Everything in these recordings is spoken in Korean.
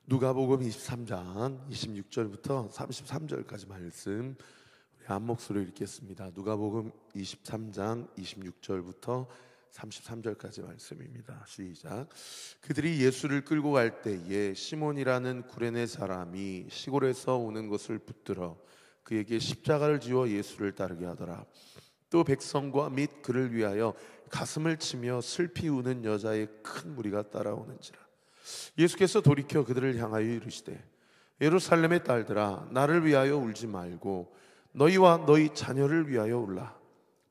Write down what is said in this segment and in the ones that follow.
누가복음 23장 26절부터 33절까지 말씀 우리 한 목소리로 읽겠습니다. 누가복음 23장 26절부터 33절까지 말씀입니다. 시작. 그들이 예수를 끌고 갈 때에 시몬이라는 구레네 사람이 시골에서 오는 것을 붙들어 그에게 십자가를 지워 예수를 따르게 하더라. 또 백성과 및 그를 위하여 가슴을 치며 슬피 우는 여자의 큰 무리가 따라오는지라. 예수께서 돌이켜 그들을 향하여 이르시되 예루살렘의 딸들아 나를 위하여 울지 말고 너희와 너희 자녀를 위하여 울라.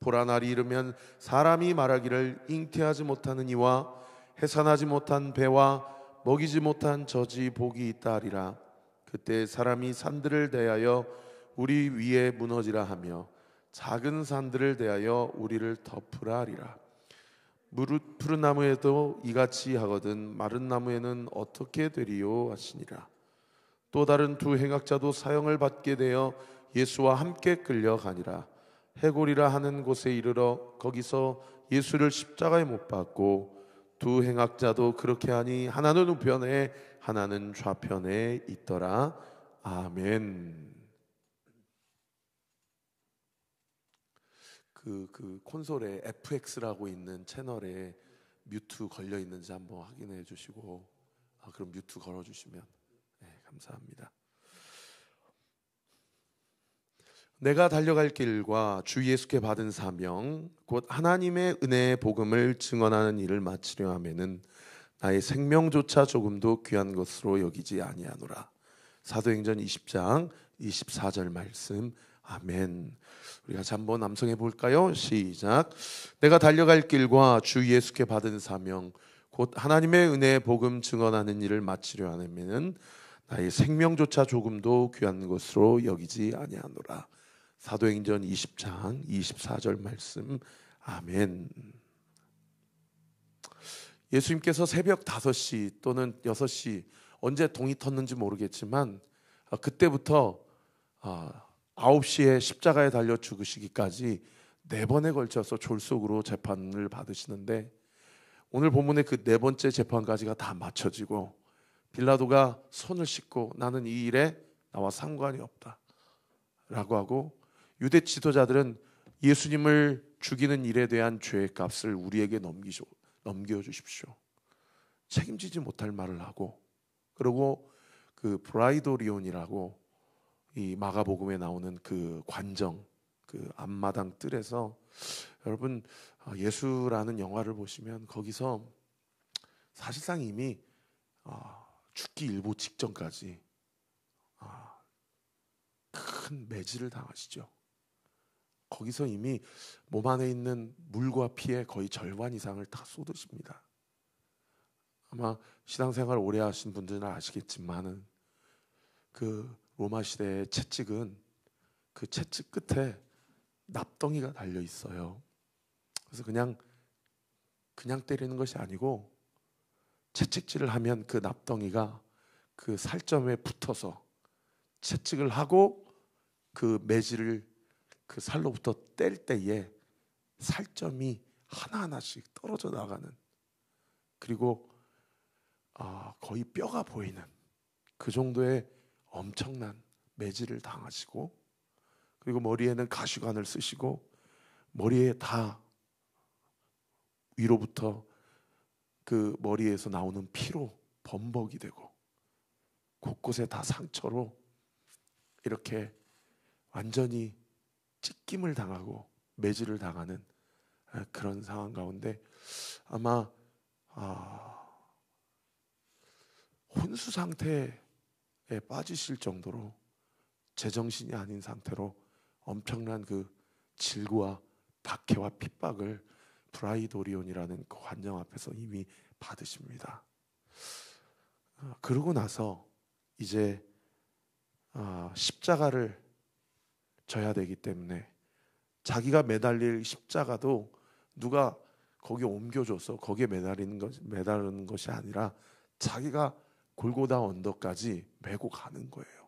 보라, 날이 이르면 사람이 말하기를 잉태하지 못하는 이와 해산하지 못한 배와 먹이지 못한 젖이 복이 있다 하리라. 그때 사람이 산들을 대하여 우리 위에 무너지라 하며 작은 산들을 대하여 우리를 덮으라 하리라. 무릇 푸른 나무에도 이같이 하거든 마른 나무에는 어떻게 되리요 하시니라. 또 다른 두 행악자도 사형을 받게 되어 예수와 함께 끌려가니라. 해골이라 하는 곳에 이르러 거기서 예수를 십자가에 못 박고 두 행악자도 그렇게 하니 하나는 우편에 하나는 좌편에 있더라. 아멘. 그 콘솔에 FX라고 있는 채널에 뮤트 걸려 있는지 한번 확인해 주시고, 그럼 뮤트 걸어 주시면 감사합니다. 내가 달려갈 길과 주 예수께 받은 사명 곧 하나님의 은혜의 복음을 증언하는 일을 마치려 하면은 나의 생명조차 조금도 귀한 것으로 여기지 아니하노라. 사도행전 20장 24절 말씀. 아멘. 우리가 한번 암송해 볼까요? 시작. 내가 달려갈 길과 주 예수께 받은 사명 곧 하나님의 은혜의 복음 증언하는 일을 마치려 하면은 나의 생명조차 조금도 귀한 것으로 여기지 아니하노라. 사도행전 20장 24절 말씀. 아멘. 예수님께서 새벽 5시 또는 6시 언제 동이 텄는지 모르겠지만 그때부터 9시에 십자가에 달려 죽으시기까지 4번에 걸쳐서 졸속으로 재판을 받으시는데, 오늘 본문의 그 4번째 재판까지가 다 마쳐지고 빌라도가 손을 씻고 나는 이 일에 나와 상관이 없다 라고 하고, 유대 지도자들은 예수님을 죽이는 일에 대한 죄의 값을 우리에게 넘겨주십시오, 책임지지 못할 말을 하고, 그리고 그 브라이도리온이라고 이 마가복음에 나오는 그 관정, 그 앞마당 뜰에서, 여러분 예수라는 영화를 보시면 거기서 사실상 이미 죽기 일보 직전까지 큰 매질을 당하시죠. 거기서 이미 몸 안에 있는 물과 피의 거의 절반 이상을 다 쏟으십니다. 아마 신앙생활 오래 하신 분들은 아시겠지만은 그 로마 시대의 채찍은 그 채찍 끝에 납덩이가 달려 있어요. 그래서 그냥 때리는 것이 아니고 채찍질을 하면 그 납덩이가 그 살점에 붙어서 채찍을 하고 그 매질을 그 살로부터 뗄 때에 살점이 하나하나씩 떨어져 나가는, 그리고 거의 뼈가 보이는 그 정도의 엄청난 매질을 당하시고, 그리고 머리에는 가시관을 쓰시고 머리에 다 위로부터 그 머리에서 나오는 피로 범벅이 되고 곳곳에 다 상처로 이렇게 완전히 찢김을 당하고 매질을 당하는 그런 상황 가운데 아마 혼수 상태에 빠지실 정도로 제정신이 아닌 상태로 엄청난 그 질과 박해와 핍박을 브라이도리온이라는 그 관정 앞에서 이미 받으십니다. 그러고 나서 이제 십자가를 져야 되기 때문에 자기가 매달릴 십자가도 누가 거기 옮겨줘서 거기에 매달리는 것이 아니라 자기가 골고다 언덕까지 메고 가는 거예요.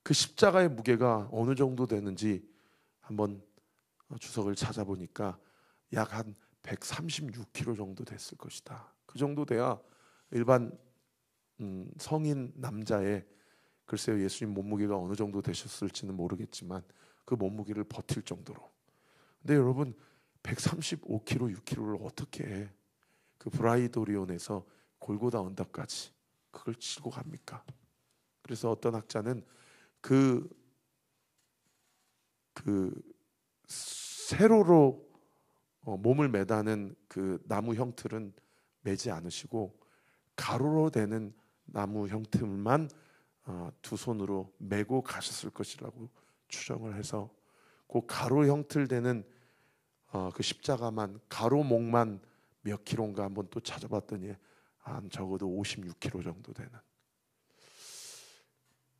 그 십자가의 무게가 어느 정도 되는지 한번 주석을 찾아보니까 약 한 136kg 정도 됐을 것이다. 그 정도 돼야 일반 성인 남자의, 글쎄요, 예수님 몸무게가 어느 정도 되셨을지는 모르겠지만 그 몸무게를 버틸 정도로. 근데 여러분 135kg, 6kg를 어떻게 해? 그 브라이도리온에서 골고다 언덕까지 그걸 치고 갑니까? 그래서 어떤 학자는 그 세로로 몸을 매다는 그 나무 형틀은 매지 않으시고 가로로 되는 나무 형틀만 두 손으로 메고 가셨을 것이라고 추정을 해서, 그 가로 형틀 되는 그 십자가만, 가로목만 몇 킬로인가 한번 또 찾아봤더니 한 적어도 56kg 정도 되는,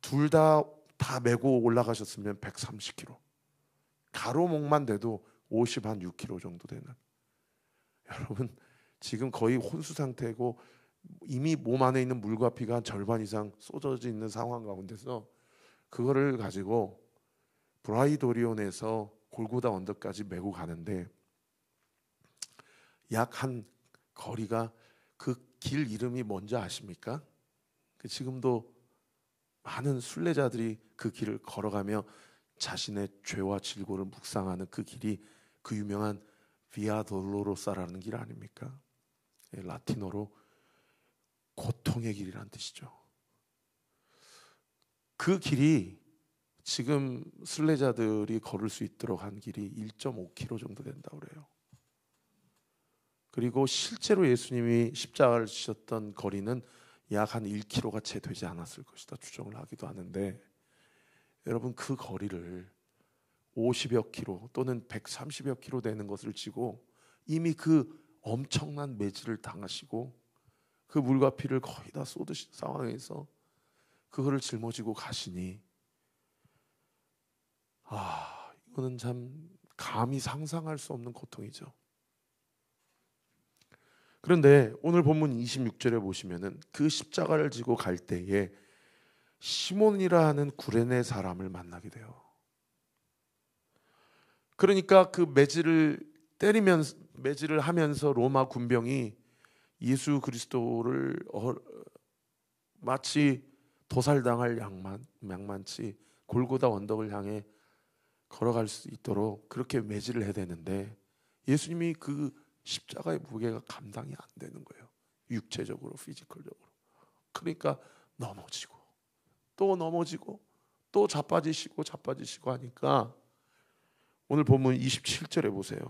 둘 다 메고 올라가셨으면 130kg, 가로목만 돼도 56kg 정도 되는. 여러분 지금 거의 혼수 상태고 이미 몸 안에 있는 물과 피가 한 절반 이상 쏟아져 있는 상황 가운데서 그거를 가지고 브라이도리온에서 골고다 언덕까지 메고 가는데, 약 한 거리가, 그 길 이름이 뭔지 아십니까? 지금도 많은 순례자들이 그 길을 걸어가며 자신의 죄와 질고를 묵상하는 그 길이 그 유명한 비아 돌로로사라는 길 아닙니까? 라틴어로 고통의 길이라는 뜻이죠. 그 길이 지금 순례자들이 걸을 수 있도록 한 길이 1.5km 정도 된다고 그래요. 그리고 실제로 예수님이 십자가를 지셨던 거리는 약 한 1km가 채 되지 않았을 것이다 추정을 하기도 하는데, 여러분 그 거리를 50여 킬로 또는 130여 킬로 되는 것을 지고 이미 그 엄청난 매질을 당하시고 그 물과 피를 거의 다 쏟으신 상황에서 그거를 짊어지고 가시니, 이거는 참 감히 상상할 수 없는 고통이죠. 그런데 오늘 본문 26절에 보시면은 그 십자가를 지고 갈 때에 시몬이라 하는 구레네 사람을 만나게 돼요. 그러니까 그 매질을 하면서 로마 군병이 예수 그리스도를 마치 도살당할 양만치 골고다 언덕을 향해 걸어갈 수 있도록 그렇게 매질을 해야 되는데, 예수님이 그 십자가의 무게가 감당이 안 되는 거예요. 육체적으로, 피지컬적으로. 그러니까 넘어지고 또 넘어지고 또 자빠지시고 하니까, 오늘 본문 27절에 보세요.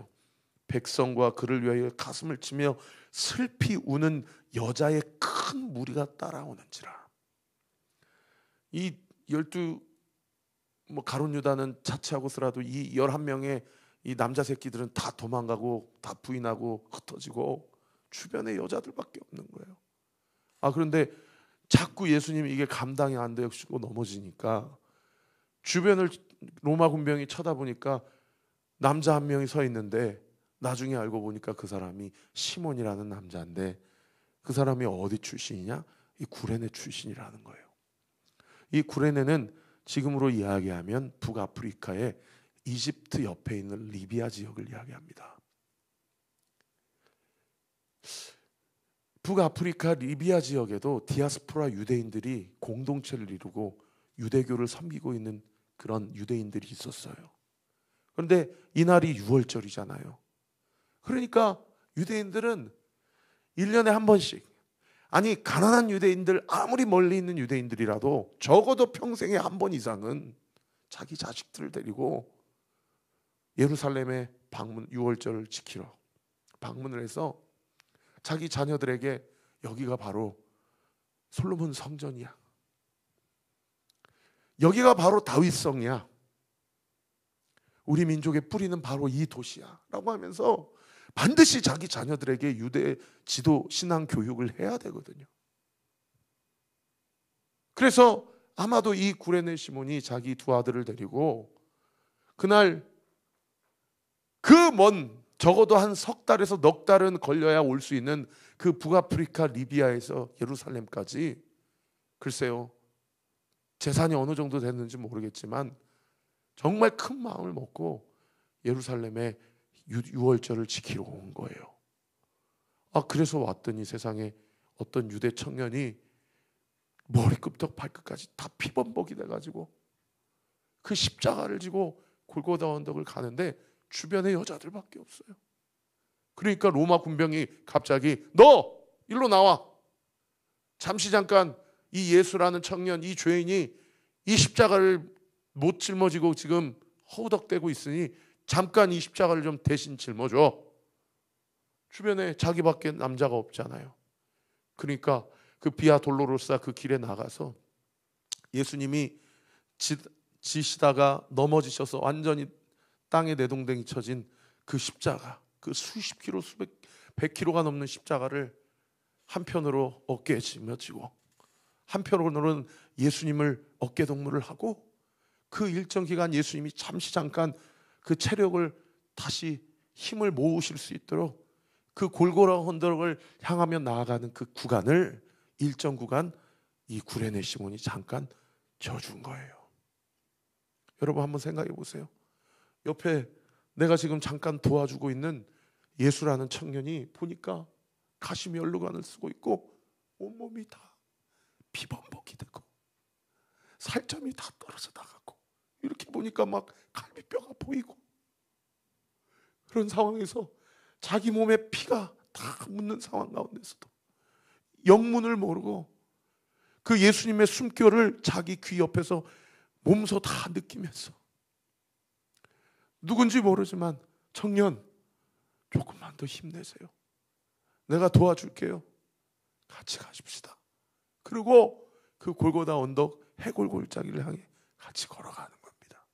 백성과 그를 위하여 가슴을 치며 슬피 우는 여자의 큰 무리가 따라오는지라. 이 12 가룟 유다는 자취하고서라도 이 11명의 이 남자 새끼들은 다 도망가고 다 부인하고 흩어지고 주변에 여자들밖에 없는 거예요. 그런데 자꾸 예수님이 이게 감당이 안 되고 넘어지니까 주변을 로마 군병이 쳐다보니까 남자 한 명이 서 있는데, 나중에 알고 보니까 그 사람이 시몬이라는 남자인데, 그 사람이 어디 출신이냐? 이 구레네 출신이라는 거예요. 이 구레네는 지금으로 이야기하면 북아프리카의 이집트 옆에 있는 리비아 지역을 이야기합니다. 북아프리카 리비아 지역에도 디아스포라 유대인들이 공동체를 이루고 유대교를 섬기고 있는 그런 유대인들이 있었어요. 그런데 이날이 6월절이잖아요. 그러니까 유대인들은 1년에 한 번씩, 아니 가난한 유대인들, 아무리 멀리 있는 유대인들이라도 적어도 평생에 한 번 이상은 자기 자식들을 데리고 예루살렘에 방문, 6월절을 지키러 방문을 해서 자기 자녀들에게 여기가 바로 솔로몬 성전이야, 여기가 바로 다윗성이야, 우리 민족의 뿌리는 바로 이 도시야 라고 하면서 반드시 자기 자녀들에게 유대 지도 신앙 교육을 해야 되거든요. 그래서 아마도 이 구레네 시몬이 자기 두 아들을 데리고 그날 그 먼, 적어도 한 석 달에서 넉 달은 걸려야 올 수 있는 그 북아프리카 리비아에서 예루살렘까지, 글쎄요 재산이 어느 정도 됐는지 모르겠지만 정말 큰 마음을 먹고 예루살렘에 6월절을 지키러 온 거예요. 그래서 왔더니 세상에 어떤 유대 청년이 머리끝부터 발끝까지 다 피범벅이 돼가지고 그 십자가를 지고 골고다 언덕을 가는데 주변에 여자들밖에 없어요. 그러니까 로마 군병이 갑자기 너 일로 나와. 잠시 잠깐 이 예수라는 청년, 이 죄인이 이 십자가를 못 짊어지고 지금 허우덕대고 있으니 잠깐 이 십자가를 좀 대신 짊어줘. 주변에 자기밖에 남자가 없잖아요. 그러니까 그 비아 돌로로사 그 길에 나가서 예수님이 지시다가 넘어지셔서 완전히 땅에 내동댕이 쳐진 그 십자가, 그 수십 킬로 수백 100킬로가 넘는 십자가를 한편으로 어깨에 짊어지고 한편으로는 예수님을 어깨 동무를 하고 그 일정 기간 예수님이 잠시 잠깐 그 체력을 다시 힘을 모으실 수 있도록 그 골고라 언덕을 향하며 나아가는 그 구간을 일정 구간 이 구레네 시몬이 잠깐 져준 거예요. 여러분 한번 생각해 보세요. 옆에 내가 지금 잠깐 도와주고 있는 예수라는 청년이 보니까 가시면류관을 쓰고 있고 온몸이 다 피범벅이 되고 살점이 다 떨어져 나가고 이렇게 보니까 막 갈비뼈가 보이고 그런 상황에서 자기 몸에 피가 다 묻는 상황 가운데서도 영문을 모르고 그 예수님의 숨결을 자기 귀 옆에서 몸소 다 느끼면서 누군지 모르지만 청년 조금만 더 힘내세요. 내가 도와줄게요. 같이 가십시다. 그리고 그 골고다 언덕 해골골짜기를 향해 같이 걸어가는 겁니다.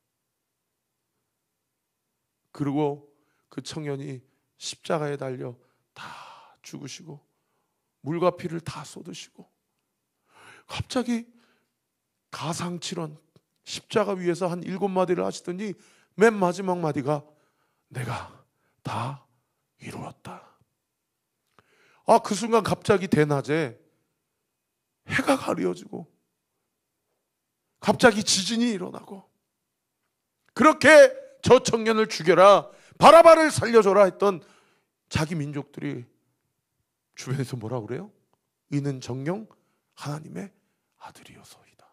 그리고 그 청년이 십자가에 달려 다 죽으시고 물과 피를 다 쏟으시고 갑자기 가상칠언 십자가 위에서 한 7마디를 하시더니 맨 마지막 마디가 내가 다 이루었다. 그 순간 갑자기 대낮에 해가 가려지고 갑자기 지진이 일어나고 그렇게 저 청년을 죽여라 바라바를 살려줘라 했던 자기 민족들이 주변에서 뭐라 그래요? 이는 정녕 하나님의 아들이어서이다.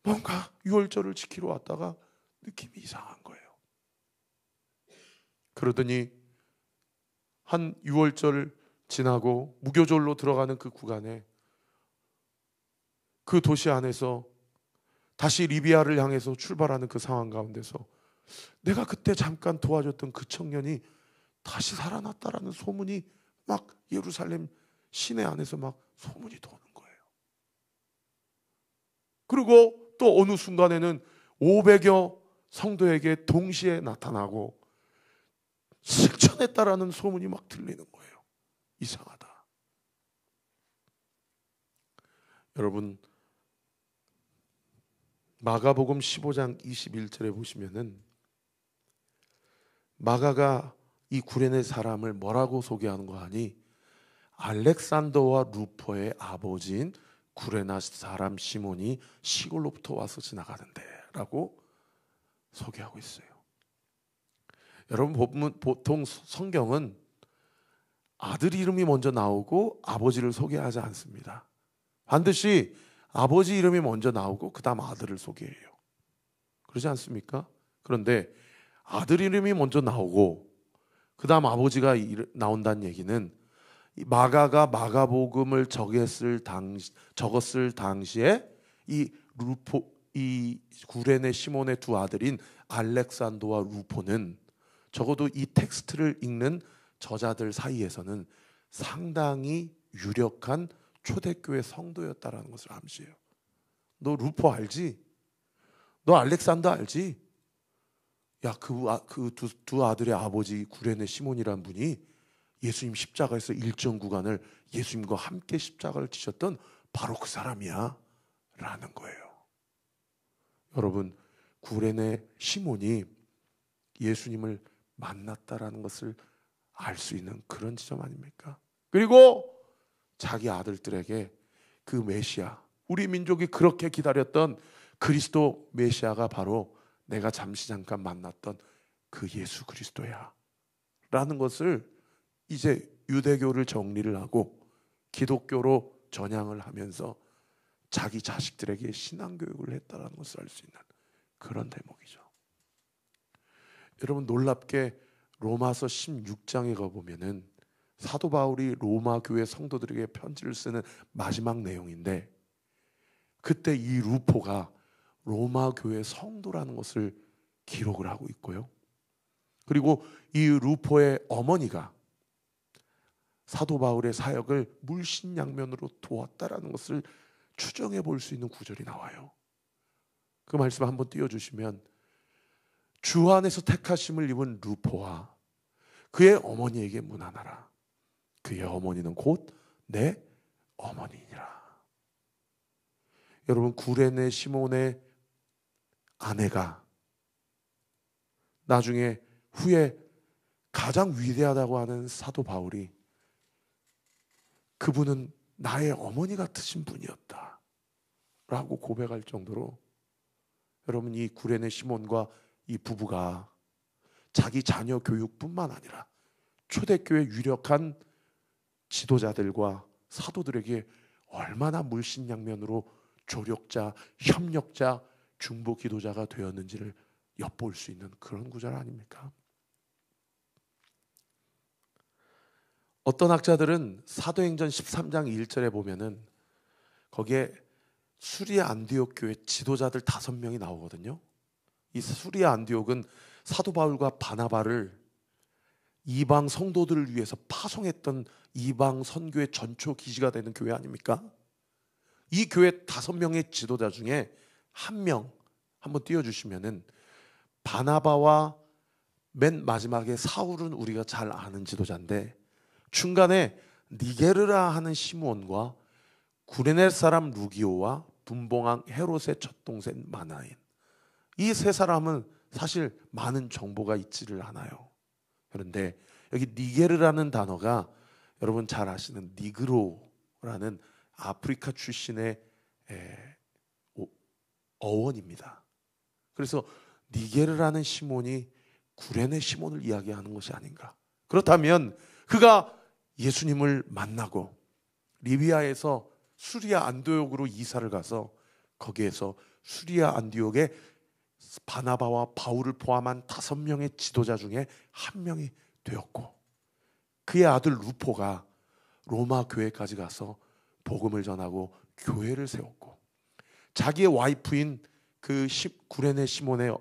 뭔가 유월절을 지키러 왔다가 느낌이 이상한 거예요. 그러더니 한 유월절 지나고 무교절로 들어가는 그 구간에 그 도시 안에서 다시 리비아를 향해서 출발하는 그 상황 가운데서 내가 그때 잠깐 도와줬던 그 청년이 다시 살아났다라는 소문이 막 예루살렘 시내 안에서 막 소문이 도는 거예요. 그리고 또 어느 순간에는 500여 성도에게 동시에 나타나고 실천했다라는 소문이 막 들리는 거예요. 이상하다. 여러분 마가복음 15장 21절에 보시면은 마가가 이 구레네 사람을 뭐라고 소개하는 거 아니? 알렉산더와 루포의 아버지인 구레네 사람 시몬이 시골로부터 와서 지나가는데 라고 소개하고 있어요. 여러분 보면 보통 성경은 아들 이름이 먼저 나오고 아버지를 소개하지 않습니다. 반드시 아버지 이름이 먼저 나오고 그 다음 아들을 소개해요. 그러지 않습니까? 그런데 아들 이름이 먼저 나오고 그 다음 아버지가 나온다는 얘기는 마가가 마가복음을 적었을 당시에 이 구레네 시몬의 두 아들인 알렉산더와 루포는 적어도 이 텍스트를 읽는 저자들 사이에서는 상당히 유력한 초대교회 성도였다라는 것을 암시해요. 너 루포 알지? 너 알렉산더 알지? 야, 그 두 아들의 아버지 구레네 시몬이란 분이 예수님 십자가에서 일정 구간을 예수님과 함께 십자가를 지셨던 바로 그 사람이야 라는 거예요. 여러분 구레네 시몬이 예수님을 만났다라는 것을 알 수 있는 그런 지점 아닙니까? 그리고 자기 아들들에게 그 메시아, 우리 민족이 그렇게 기다렸던 그리스도 메시아가 바로 내가 잠시 잠깐 만났던 그 예수 그리스도야 라는 것을 이제 유대교를 정리를 하고 기독교로 전향을 하면서 자기 자식들에게 신앙교육을 했다는 것을 알 수 있는 그런 대목이죠. 여러분, 놀랍게 로마서 16장에 가보면은 사도 바울이 로마 교회 성도들에게 편지를 쓰는 마지막 내용인데, 그때 이 루포가 로마 교회 성도라는 것을 기록을 하고 있고요. 그리고 이 루포의 어머니가 사도 바울의 사역을 물신양면으로 도왔다라는 것을 추정해 볼 수 있는 구절이 나와요. 그 말씀 한번 띄워주시면, 주 안에서 택하심을 입은 루포와 그의 어머니에게 문안하라. 그의 어머니는 곧 내 어머니니라. 여러분, 구레네 시몬의 아내가 나중에 후에 가장 위대하다고 하는 사도 바울이 그분은 나의 어머니 같으신 분이었다 라고 고백할 정도로, 여러분, 이 구레네 시몬과 이 부부가 자기 자녀 교육뿐만 아니라 초대교회 유력한 지도자들과 사도들에게 얼마나 물신양면으로 조력자, 협력자, 중보 기도자가 되었는지를 엿볼 수 있는 그런 구절 아닙니까? 어떤 학자들은 사도행전 13장 1절에 보면은 거기에 수리아 안디옥 교회 지도자들 5명이 나오거든요. 이 수리아 안디옥은 사도 바울과 바나바를 이방 성도들을 위해서 파송했던 이방 선교의 전초 기지가 되는 교회 아닙니까? 이 교회 5명의 지도자 중에 한 명 한번 띄워주시면은, 바나바와 맨 마지막에 사울은 우리가 잘 아는 지도자인데, 중간에 니게르라 하는 시므온과 구레네 사람 루기오와 분봉왕 헤롯의 첫 동생 마나인, 이 세 사람은 사실 많은 정보가 있지를 않아요. 그런데 여기 니게르라는 단어가 여러분 잘 아시는 니그로라는 아프리카 출신의 어원입니다. 그래서 니게르라는 시몬이 구레네 시몬을 이야기하는 것이 아닌가. 그렇다면 그가 예수님을 만나고 리비아에서 수리아 안디옥으로 이사를 가서 거기에서 수리아 안디옥에 바나바와 바울을 포함한 5명의 지도자 중에 한 명이 되었고, 그의 아들 루포가 로마 교회까지 가서 복음을 전하고 교회를 세웠고, 자기의 와이프인 그 구레네 시몬의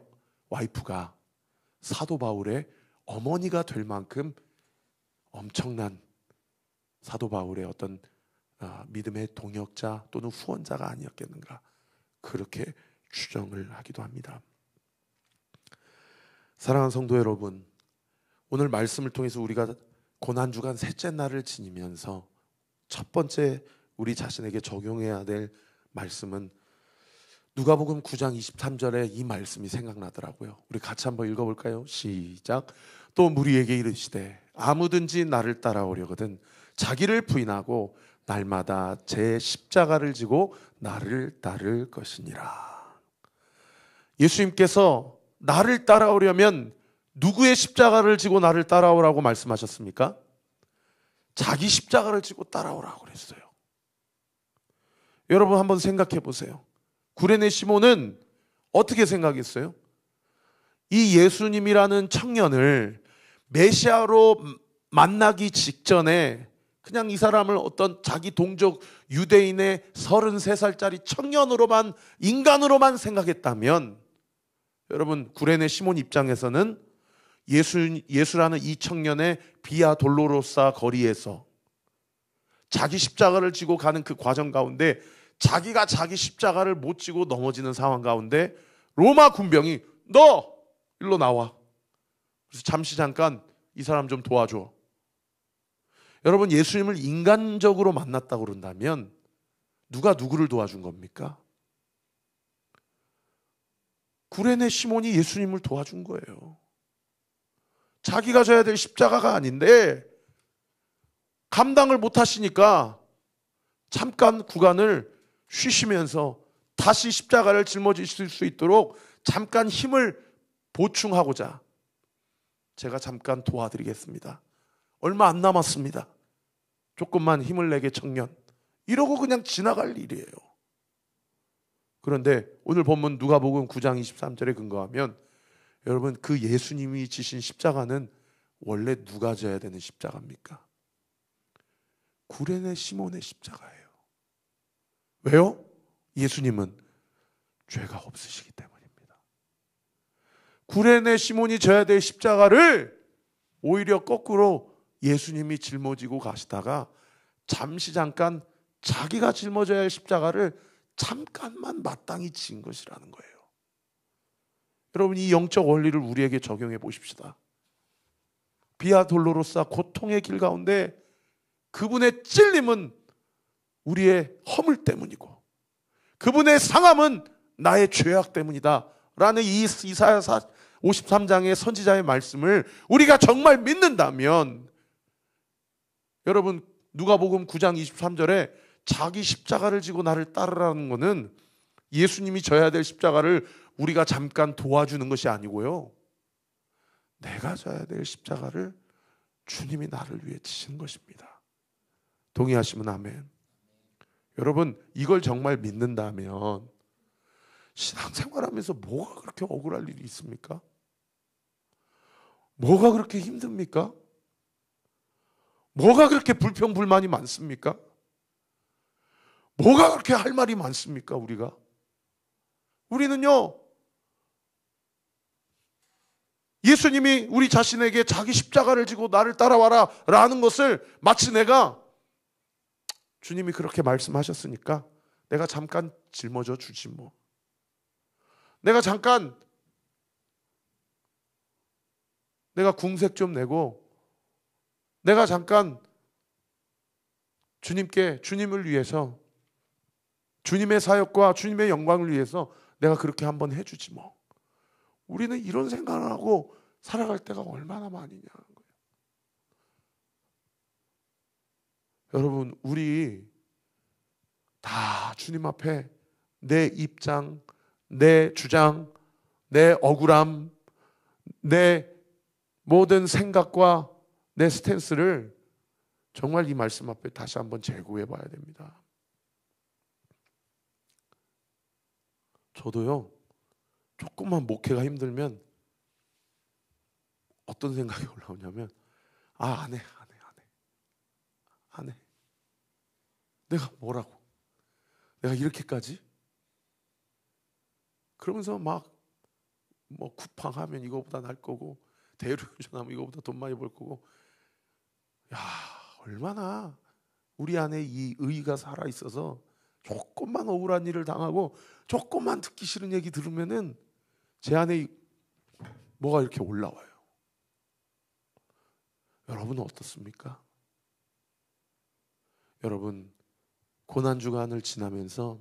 와이프가 사도 바울의 어머니가 될 만큼 엄청난 사도 바울의 어떤 믿음의 동역자 또는 후원자가 아니었겠는가, 그렇게 추정을 하기도 합니다. 사랑하는 성도 여러분, 오늘 말씀을 통해서 우리가 고난주간 셋째 날을 지니면서 첫 번째 우리 자신에게 적용해야 될 말씀은 누가복음 9장 23절에 이 말씀이 생각나더라고요. 우리 같이 한번 읽어볼까요? 시작. 또 무리에게 이르시되 아무든지 나를 따라오려거든 자기를 부인하고 날마다 제 십자가를 지고 나를 따를 것이니라. 예수님께서 나를 따라오려면 누구의 십자가를 지고 나를 따라오라고 말씀하셨습니까? 자기 십자가를 지고 따라오라고 그랬어요. 여러분 한번 생각해 보세요. 구레네 시몬은 어떻게 생각했어요? 이 예수님이라는 청년을 메시아로 만나기 직전에 그냥 이 사람을 어떤 자기 동족 유대인의 33살짜리 청년으로만, 인간으로만 생각했다면, 여러분 구레네 시몬 입장에서는 예수라는 이 청년의 비아 돌로로사 거리에서 자기 십자가를 지고 가는 그 과정 가운데 자기가 자기 십자가를 못 지고 넘어지는 상황 가운데 로마 군병이 너 일로 나와. 그래서 잠시 잠깐 이 사람 좀 도와줘. 여러분, 예수님을 인간적으로 만났다고 그런다면 누가 누구를 도와준 겁니까? 구레네 시몬이 예수님을 도와준 거예요. 자기가 져야 될 십자가가 아닌데 감당을 못 하시니까 잠깐 구간을 쉬시면서 다시 십자가를 짊어지실 수 있도록 잠깐 힘을 보충하고자 제가 잠깐 도와드리겠습니다. 얼마 안 남았습니다. 조금만 힘을 내게 청년. 이러고 그냥 지나갈 일이에요. 그런데 오늘 본문 누가복음 9장 23절에 근거하면 여러분, 그 예수님이 지신 십자가는 원래 누가 져야 되는 십자가입니까? 구레네 시몬의 십자가예요. 왜요? 예수님은 죄가 없으시기 때문입니다. 구레네 시몬이 져야 될 십자가를 오히려 거꾸로 예수님이 짊어지고 가시다가 잠깐 자기가 짊어져야 할 십자가를 잠깐만 마땅히 진 것이라는 거예요. 여러분, 이 영적 원리를 우리에게 적용해 보십시다. 비아 돌로로사, 고통의 길 가운데 그분의 찔림은 우리의 허물 때문이고 그분의 상함은 나의 죄악 때문이다 라는 이 이사야 53장의 선지자의 말씀을 우리가 정말 믿는다면, 여러분, 누가복음 9장 23절에 자기 십자가를 지고 나를 따르라는 것은 예수님이 져야 될 십자가를 우리가 잠깐 도와주는 것이 아니고요, 내가 져야 될 십자가를 주님이 나를 위해 지신 것입니다. 동의하시면 아멘. 여러분, 이걸 정말 믿는다면 신앙생활하면서 뭐가 그렇게 억울할 일이 있습니까? 뭐가 그렇게 힘듭니까? 뭐가 그렇게 불평불만이 많습니까? 뭐가 그렇게 할 말이 많습니까? 우리는요, 예수님이 우리 자신에게 자기 십자가를 지고 나를 따라와라 라는 것을 마치 내가, 주님이 그렇게 말씀하셨으니까 내가 잠깐 짊어져 주지 뭐, 내가 잠깐 내가 궁색 좀 내고 내가 잠깐 주님을 위해서, 주님의 사역과 주님의 영광을 위해서 내가 그렇게 한번 해주지 뭐. 우리는 이런 생각을 하고 살아갈 때가 얼마나 많이냐는 거예요. 여러분, 우리 다 주님 앞에 내 입장, 내 주장, 내 억울함, 내 모든 생각과 내 스탠스를 정말 이 말씀 앞에 다시 한번 재고해 봐야 됩니다. 저도요, 조금만 목회가 힘들면 어떤 생각이 올라오냐면, 안 해. 내가 뭐라고? 내가 이렇게까지? 그러면서 막 뭐 쿠팡하면 이거보다 날 거고, 대리운전하면 이거보다 돈 많이 벌 거고, 야, 얼마나 우리 안에 이 의의가 살아 있어서 조금만 억울한 일을 당하고 조금만 듣기 싫은 얘기 들으면은 제 안에 뭐가 이렇게 올라와요. 여러분은 어떻습니까? 여러분, 고난주간을 지나면서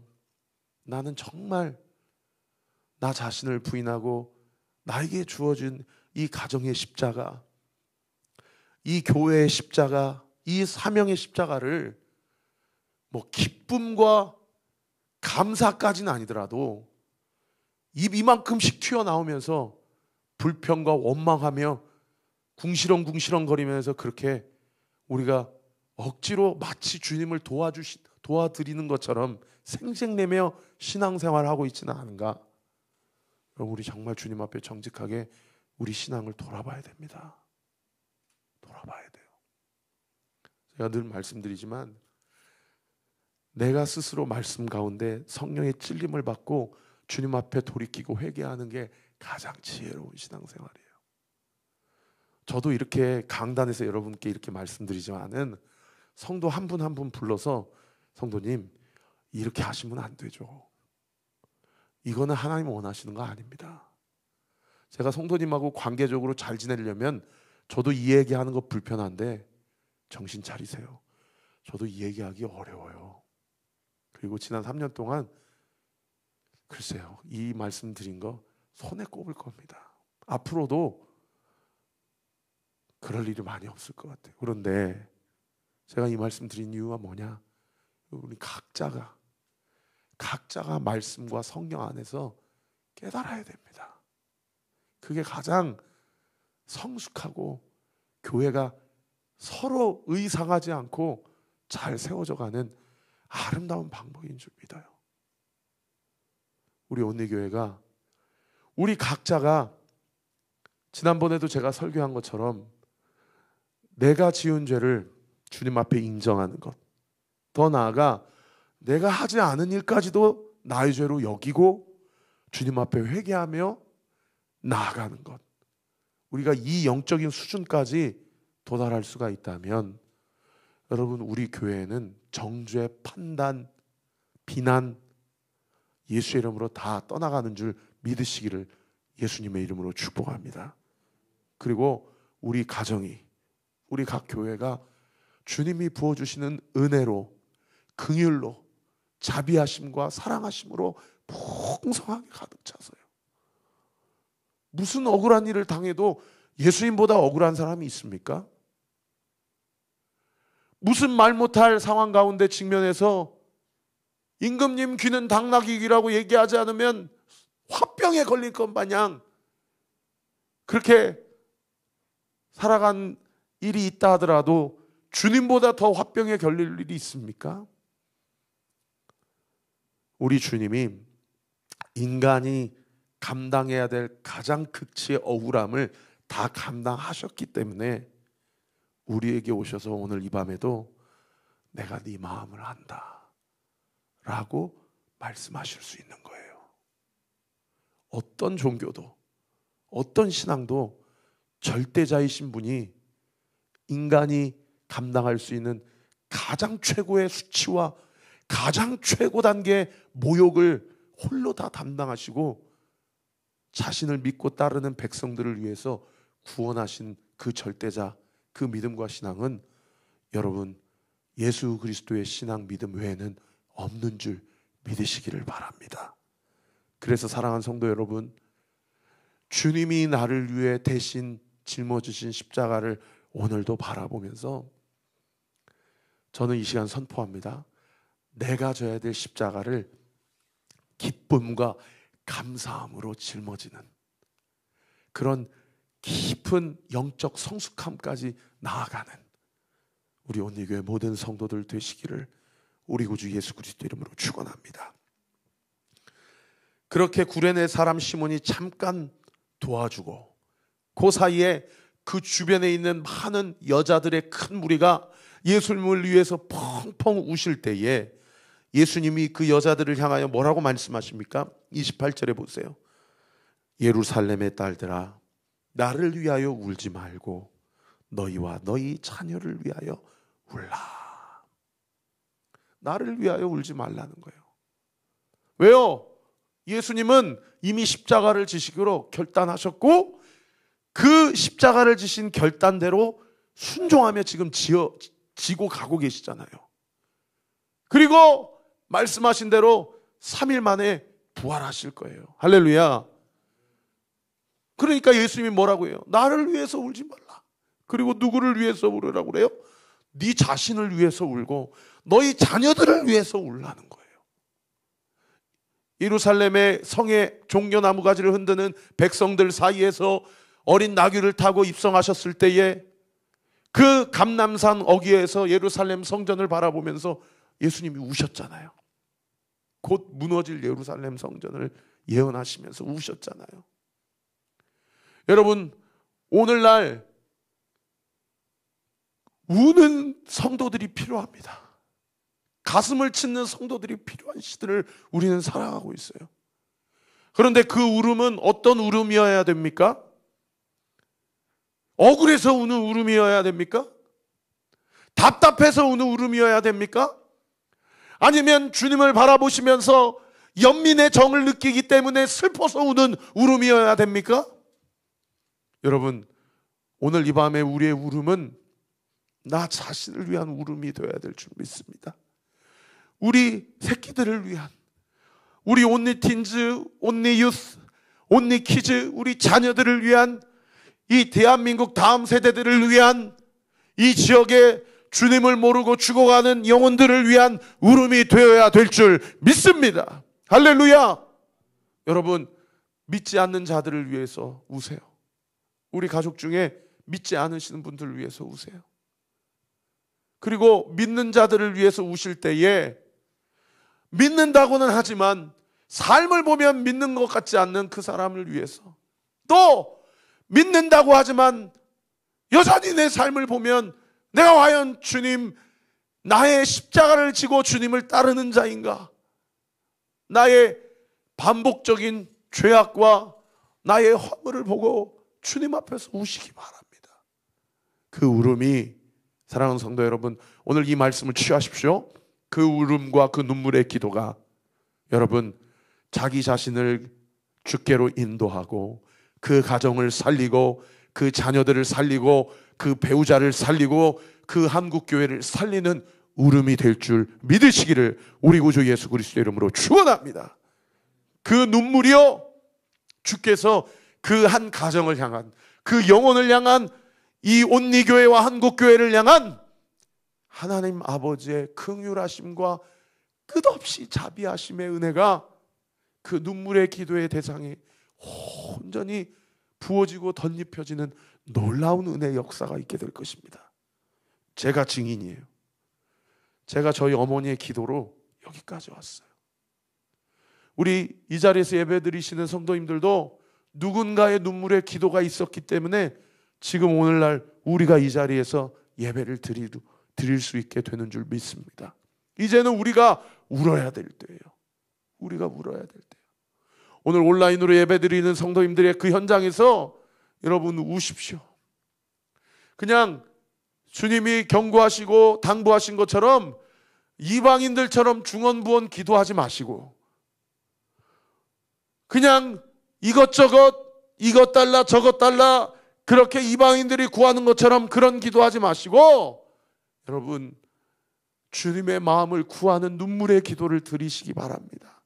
나는 정말 나 자신을 부인하고 나에게 주어진 이 가정의 십자가, 이 교회의 십자가, 이 사명의 십자가를 뭐 기쁨과 감사까지는 아니더라도 입 이만큼씩 튀어나오면서 불평과 원망하며 궁시렁궁시렁 거리면서 그렇게 우리가 억지로 마치 주님을 도와드리는 것처럼 생색내며 신앙생활하고 있지는 않은가? 그럼 우리 정말 주님 앞에 정직하게 우리 신앙을 돌아봐야 됩니다. 돌아봐야 돼요. 제가 늘 말씀드리지만 내가 스스로 말씀 가운데 성령의 찔림을 받고 주님 앞에 돌이키고 회개하는 게 가장 지혜로운 신앙생활이에요. 저도 이렇게 강단에서 여러분께 이렇게 말씀드리지만은 성도 한 분 한 분 불러서 성도님 이렇게 하시면 안 되죠. 이거는 하나님 원하시는 거 아닙니다. 제가 성도님하고 관계적으로 잘 지내려면 저도 이 얘기하는 거 불편한데 정신 차리세요. 저도 이 얘기하기 어려워요. 그리고 지난 3년 동안 글쎄요, 이 말씀 드린 거 손에 꼽을 겁니다. 앞으로도 그럴 일이 많이 없을 것 같아요. 그런데 제가 이 말씀 드린 이유가 뭐냐? 우리 각자가 말씀과 성령 안에서 깨달아야 됩니다. 그게 가장 성숙하고 교회가 서로 의상하지 않고 잘 세워져 가는 아름다운 방법인 줄 믿어요. 우리 온리교회가 우리 각자가 지난번에도 제가 설교한 것처럼 내가 지은 죄를 주님 앞에 인정하는 것, 더 나아가 내가 하지 않은 일까지도 나의 죄로 여기고 주님 앞에 회개하며 나아가는 것, 우리가 이 영적인 수준까지 도달할 수가 있다면 여러분, 우리 교회는 정죄, 판단, 비난, 예수의 이름으로 다 떠나가는 줄 믿으시기를 예수님의 이름으로 축복합니다. 그리고 우리 가정이, 우리 각 교회가 주님이 부어주시는 은혜로, 긍휼로, 자비하심과 사랑하심으로 풍성하게 가득 차서요. 무슨 억울한 일을 당해도 예수님보다 억울한 사람이 있습니까? 무슨 말 못할 상황 가운데 직면해서 임금님 귀는 당나귀 귀라고 얘기하지 않으면 화병에 걸릴 것 마냥 그렇게 살아간 일이 있다 하더라도 주님보다 더 화병에 걸릴 일이 있습니까? 우리 주님이 인간이 감당해야 될 가장 극치의 억울함을 다 감당하셨기 때문에 우리에게 오셔서 오늘 이 밤에도 내가 네 마음을 안다 라고 말씀하실 수 있는 거예요. 어떤 종교도, 어떤 신앙도 절대자이신 분이 인간이 감당할 수 있는 가장 최고의 수치와 가장 최고 단계의 모욕을 홀로 다 담당하시고 자신을 믿고 따르는 백성들을 위해서 구원하신 그 절대자, 그 믿음과 신앙은 여러분 예수 그리스도의 신앙 믿음 외에는 없는 줄 믿으시기를 바랍니다. 그래서 사랑하는 성도 여러분, 주님이 나를 위해 대신 짊어지신 십자가를 오늘도 바라보면서 저는 이 시간 선포합니다. 내가 져야 될 십자가를 기쁨과 감사함으로 짊어지는 그런 깊은 영적 성숙함까지 나아가는 우리 온리교회 모든 성도들 되시기를 우리 구주 예수 그리스도 이름으로 축원합니다. 그렇게 구레네 사람 시몬이 잠깐 도와주고 그 사이에 그 주변에 있는 많은 여자들의 큰 무리가 예수님을 위해서 펑펑 우실 때에 예수님이 그 여자들을 향하여 뭐라고 말씀하십니까? 28절에 보세요. 예루살렘의 딸들아, 나를 위하여 울지 말고 너희와 너희 자녀를 위하여 울라. 나를 위하여 울지 말라는 거예요. 왜요? 예수님은 이미 십자가를 지시기로 결단하셨고 그 십자가를 지신 결단대로 순종하며 지금 지고 가고 계시잖아요. 그리고 말씀하신 대로 3일 만에 부활하실 거예요. 할렐루야. 그러니까 예수님이 뭐라고 해요? 나를 위해서 울지 말라. 그리고 누구를 위해서 울으라고 그래요? 네 자신을 위해서 울고 너희 자녀들을 위해서 울라는 거예요. 예루살렘의 성의 종려나무 가지를 흔드는 백성들 사이에서 어린 나귀를 타고 입성하셨을 때에 그 감람산 어귀에서 예루살렘 성전을 바라보면서 예수님이 우셨잖아요. 곧 무너질 예루살렘 성전을 예언하시면서 우셨잖아요. 여러분, 오늘날 우는 성도들이 필요합니다. 가슴을 치는 성도들이 필요한 시대를 우리는 살아가고 있어요. 그런데 그 울음은 어떤 울음이어야 됩니까? 억울해서 우는 울음이어야 됩니까? 답답해서 우는 울음이어야 됩니까? 아니면 주님을 바라보시면서 연민의 정을 느끼기 때문에 슬퍼서 우는 울음이어야 됩니까? 여러분, 오늘 이 밤에 우리의 울음은 나 자신을 위한 울음이 되어야 될 줄 믿습니다. 우리 새끼들을 위한, 우리 온리 틴즈, 온리 유스, 온리 키즈, 우리 자녀들을 위한, 이 대한민국 다음 세대들을 위한, 이 지역에 주님을 모르고 죽어가는 영혼들을 위한 울음이 되어야 될 줄 믿습니다. 할렐루야. 여러분, 믿지 않는 자들을 위해서 우세요. 우리 가족 중에 믿지 않으시는 분들을 위해서 우세요. 그리고 믿는 자들을 위해서 우실 때에 믿는다고는 하지만 삶을 보면 믿는 것 같지 않는 그 사람을 위해서, 또 믿는다고 하지만 여전히 내 삶을 보면 내가 과연 주님, 나의 십자가를 지고 주님을 따르는 자인가? 나의 반복적인 죄악과 나의 허물을 보고 주님 앞에서 우시기 바랍니다. 그 울음이, 사랑하는 성도 여러분, 오늘 이 말씀을 취하십시오. 그 울음과 그 눈물의 기도가 여러분, 자기 자신을 주께로 인도하고 그 가정을 살리고 그 자녀들을 살리고 그 배우자를 살리고 그 한국교회를 살리는 울음이 될 줄 믿으시기를 우리 구주 예수 그리스도의 이름으로 축원합니다. 그 눈물이요, 주께서 그 한 가정을 향한, 그 영혼을 향한, 이 온리교회와 한국교회를 향한 하나님 아버지의 긍휼하심과 끝없이 자비하심의 은혜가 그 눈물의 기도의 대상에 온전히 부어지고 덧입혀지는 놀라운 은혜의 역사가 있게 될 것입니다. 제가 증인이에요. 제가 저희 어머니의 기도로 여기까지 왔어요. 우리 이 자리에서 예배드리시는 성도님들도 누군가의 눈물의 기도가 있었기 때문에 지금 오늘날 우리가 이 자리에서 예배를 드릴 수 있게 되는 줄 믿습니다. 이제는 우리가 울어야 될 때예요. 우리가 울어야 될 때예요. 오늘 온라인으로 예배드리는 성도님들의 그 현장에서 여러분 우십시오. 그냥 주님이 경고하시고 당부하신 것처럼 이방인들처럼 중언부언 기도하지 마시고, 그냥 이것저것 이것 달라 저것 달라 그렇게 이방인들이 구하는 것처럼 그런 기도하지 마시고, 여러분 주님의 마음을 구하는 눈물의 기도를 드리시기 바랍니다.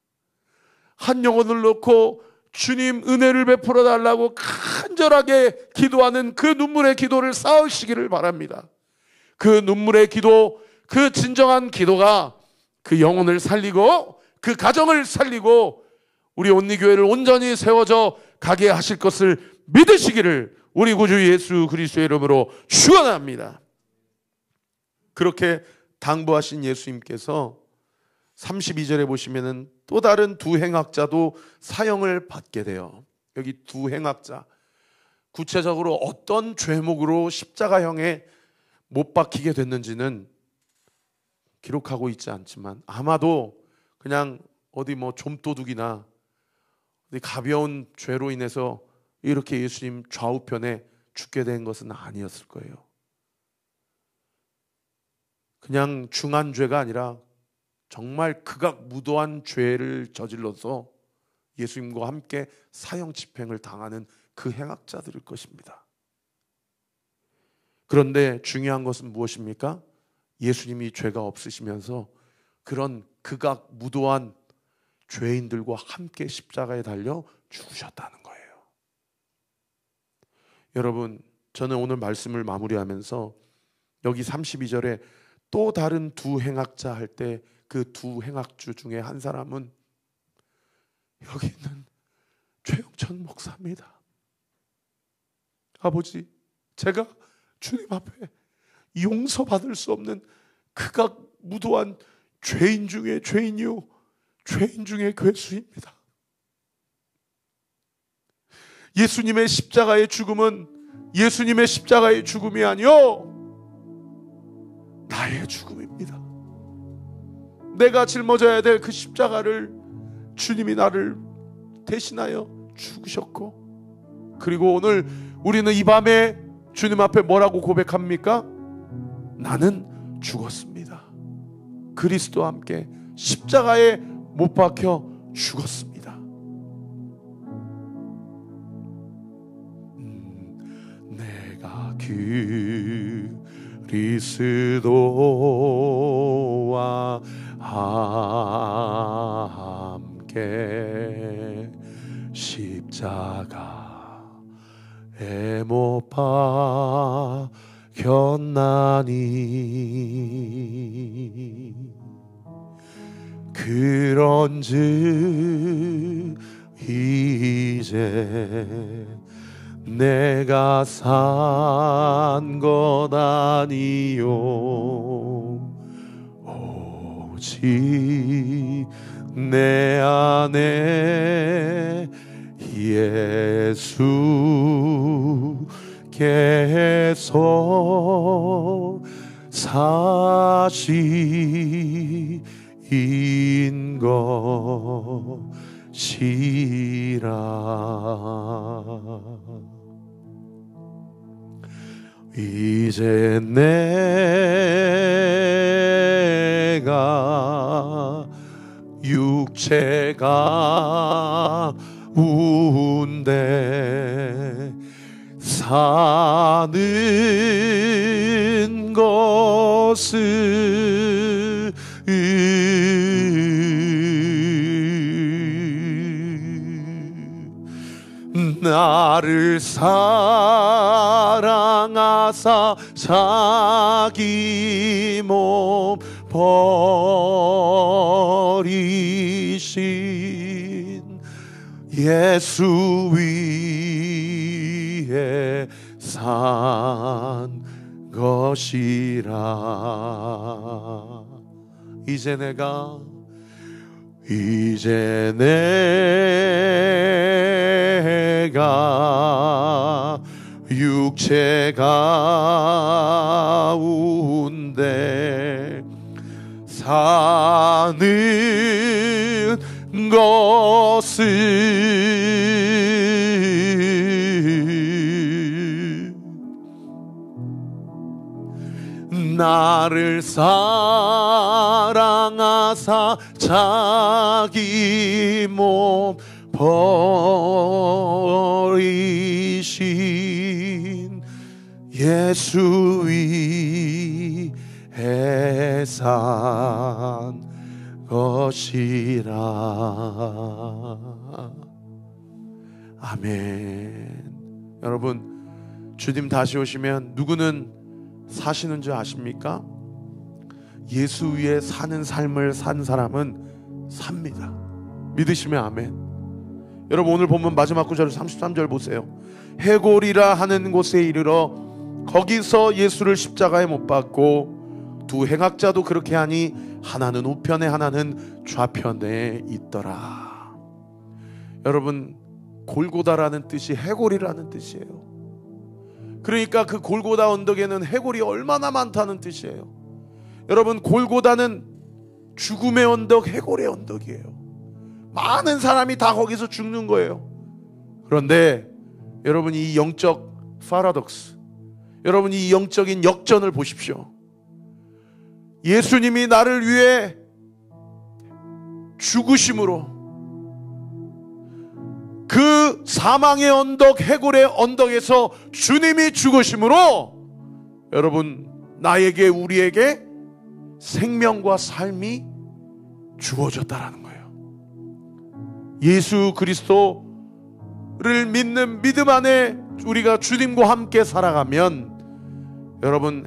한 영혼을 놓고 주님 은혜를 베풀어 달라고 간절하게 기도하는 그 눈물의 기도를 쌓으시기를 바랍니다. 그 눈물의 기도, 그 진정한 기도가 그 영혼을 살리고 그 가정을 살리고 우리 온리교회를 온전히 세워져 가게 하실 것을 믿으시기를 우리 구주 예수 그리스도의 이름으로 축원합니다. 그렇게 당부하신 예수님께서 32절에 보시면은 또 다른 두 행악자도 사형을 받게 돼요. 여기 두 행악자, 구체적으로 어떤 죄목으로 십자가형에 못 박히게 됐는지는 기록하고 있지 않지만 아마도 그냥 어디 뭐 좀도둑이나 어디 가벼운 죄로 인해서 이렇게 예수님 좌우편에 죽게 된 것은 아니었을 거예요. 그냥 중한 죄가 아니라 정말 극악무도한 죄를 저질러서 예수님과 함께 사형 집행을 당하는 그 행악자들일 것입니다. 그런데 중요한 것은 무엇입니까? 예수님이 죄가 없으시면서 그런 극악무도한 죄인들과 함께 십자가에 달려 죽으셨다는 거예요. 여러분, 저는 오늘 말씀을 마무리하면서 여기 32절에 또 다른 두 행악자 할 때 그 두 행악주 중에 한 사람은 여기 있는 최영천 목사입니다. 아버지, 제가 주님 앞에 용서받을 수 없는 극악무도한 죄인 중에 죄인이요, 죄인 중에 괴수입니다. 예수님의 십자가의 죽음은 예수님의 십자가의 죽음이 아니요 나의 죽음입니다. 내가 짊어져야 될 그 십자가를 주님이 나를 대신하여 죽으셨고, 그리고 오늘 우리는 이 밤에 주님 앞에 뭐라고 고백합니까? 나는 죽었습니다. 그리스도와 함께 십자가에 못 박혀 죽었습니다. 내가 그리스도와 함께 십자가에 못 박혔나니 그런즉 이제 내가 산 것 아니요 오직 내 안에 예수께서 사시인 것이라. 이제 내가 육체가 운데 사는 것을 나를 사랑하사 자기 몸 버리신 예수 위에 산 것이라. 이제 내가 육체가 운데 사는 것을 나를 사랑하사 자기 몸 버리신 예수 위에 산 것이라. 아멘. 여러분, 주님 다시 오시면 누구는 사시는 줄 아십니까? 예수 위에 사는 삶을 산 사람은 삽니다. 믿으시면 아멘. 여러분, 오늘 본문 마지막 구절 33절 보세요. 해골이라 하는 곳에 이르러 거기서 예수를 십자가에 못 박고 두 행악자도 그렇게 하니 하나는 우편에 하나는 좌편에 있더라. 여러분, 골고다라는 뜻이 해골이라는 뜻이에요. 그러니까 그 골고다 언덕에는 해골이 얼마나 많다는 뜻이에요. 여러분, 골고다는 죽음의 언덕, 해골의 언덕이에요. 많은 사람이 다 거기서 죽는 거예요. 그런데 여러분, 이 영적 파라독스, 여러분 이 영적인 역전을 보십시오. 예수님이 나를 위해 죽으심으로 그 사망의 언덕, 해골의 언덕에서 주님이 죽으심으로 여러분, 나에게, 우리에게 생명과 삶이 주어졌다라는 거예요. 예수 그리스도를 믿는 믿음 안에 우리가 주님과 함께 살아가면 여러분,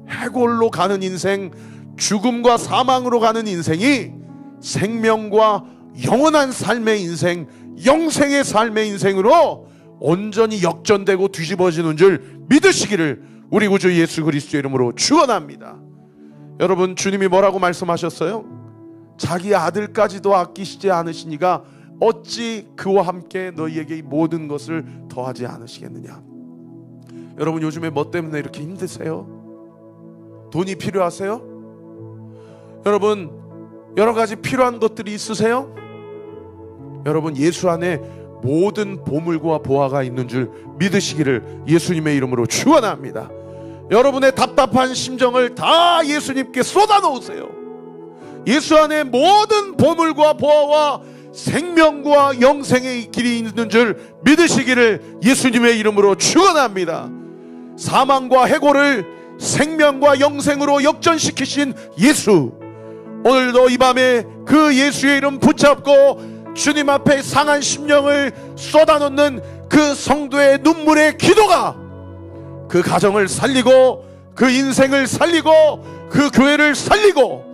해골로 가는 인생, 죽음과 사망으로 가는 인생이 생명과 영원한 삶의 인생, 영생의 삶의 인생으로 온전히 역전되고 뒤집어지는 줄 믿으시기를 우리 구주 예수 그리스도의 이름으로 축원합니다. 여러분, 주님이 뭐라고 말씀하셨어요? 자기 아들까지도 아끼시지 않으시니가 어찌 그와 함께 너희에게 이 모든 것을 더하지 않으시겠느냐. 여러분, 요즘에 뭐 때문에 이렇게 힘드세요? 돈이 필요하세요? 여러분, 여러 가지 필요한 것들이 있으세요? 여러분, 예수 안에 모든 보물과 보화가 있는 줄 믿으시기를 예수님의 이름으로 축원합니다. 여러분의 답답한 심정을 다 예수님께 쏟아놓으세요. 예수 안에 모든 보물과 보화와 생명과 영생의 길이 있는 줄 믿으시기를 예수님의 이름으로 축원합니다. 사망과 해골을 생명과 영생으로 역전시키신 예수, 오늘도 이 밤에 그 예수의 이름 붙잡고 주님 앞에 상한 심령을 쏟아놓는 그 성도의 눈물의 기도가 그 가정을 살리고 그 인생을 살리고 그 교회를 살리고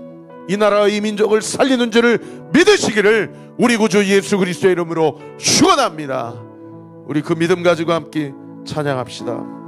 이 나라의 민족을 살리는 줄을 믿으시기를 우리 구주 예수 그리스도의 이름으로 축원합니다. 우리 그 믿음 가지고 함께 찬양합시다.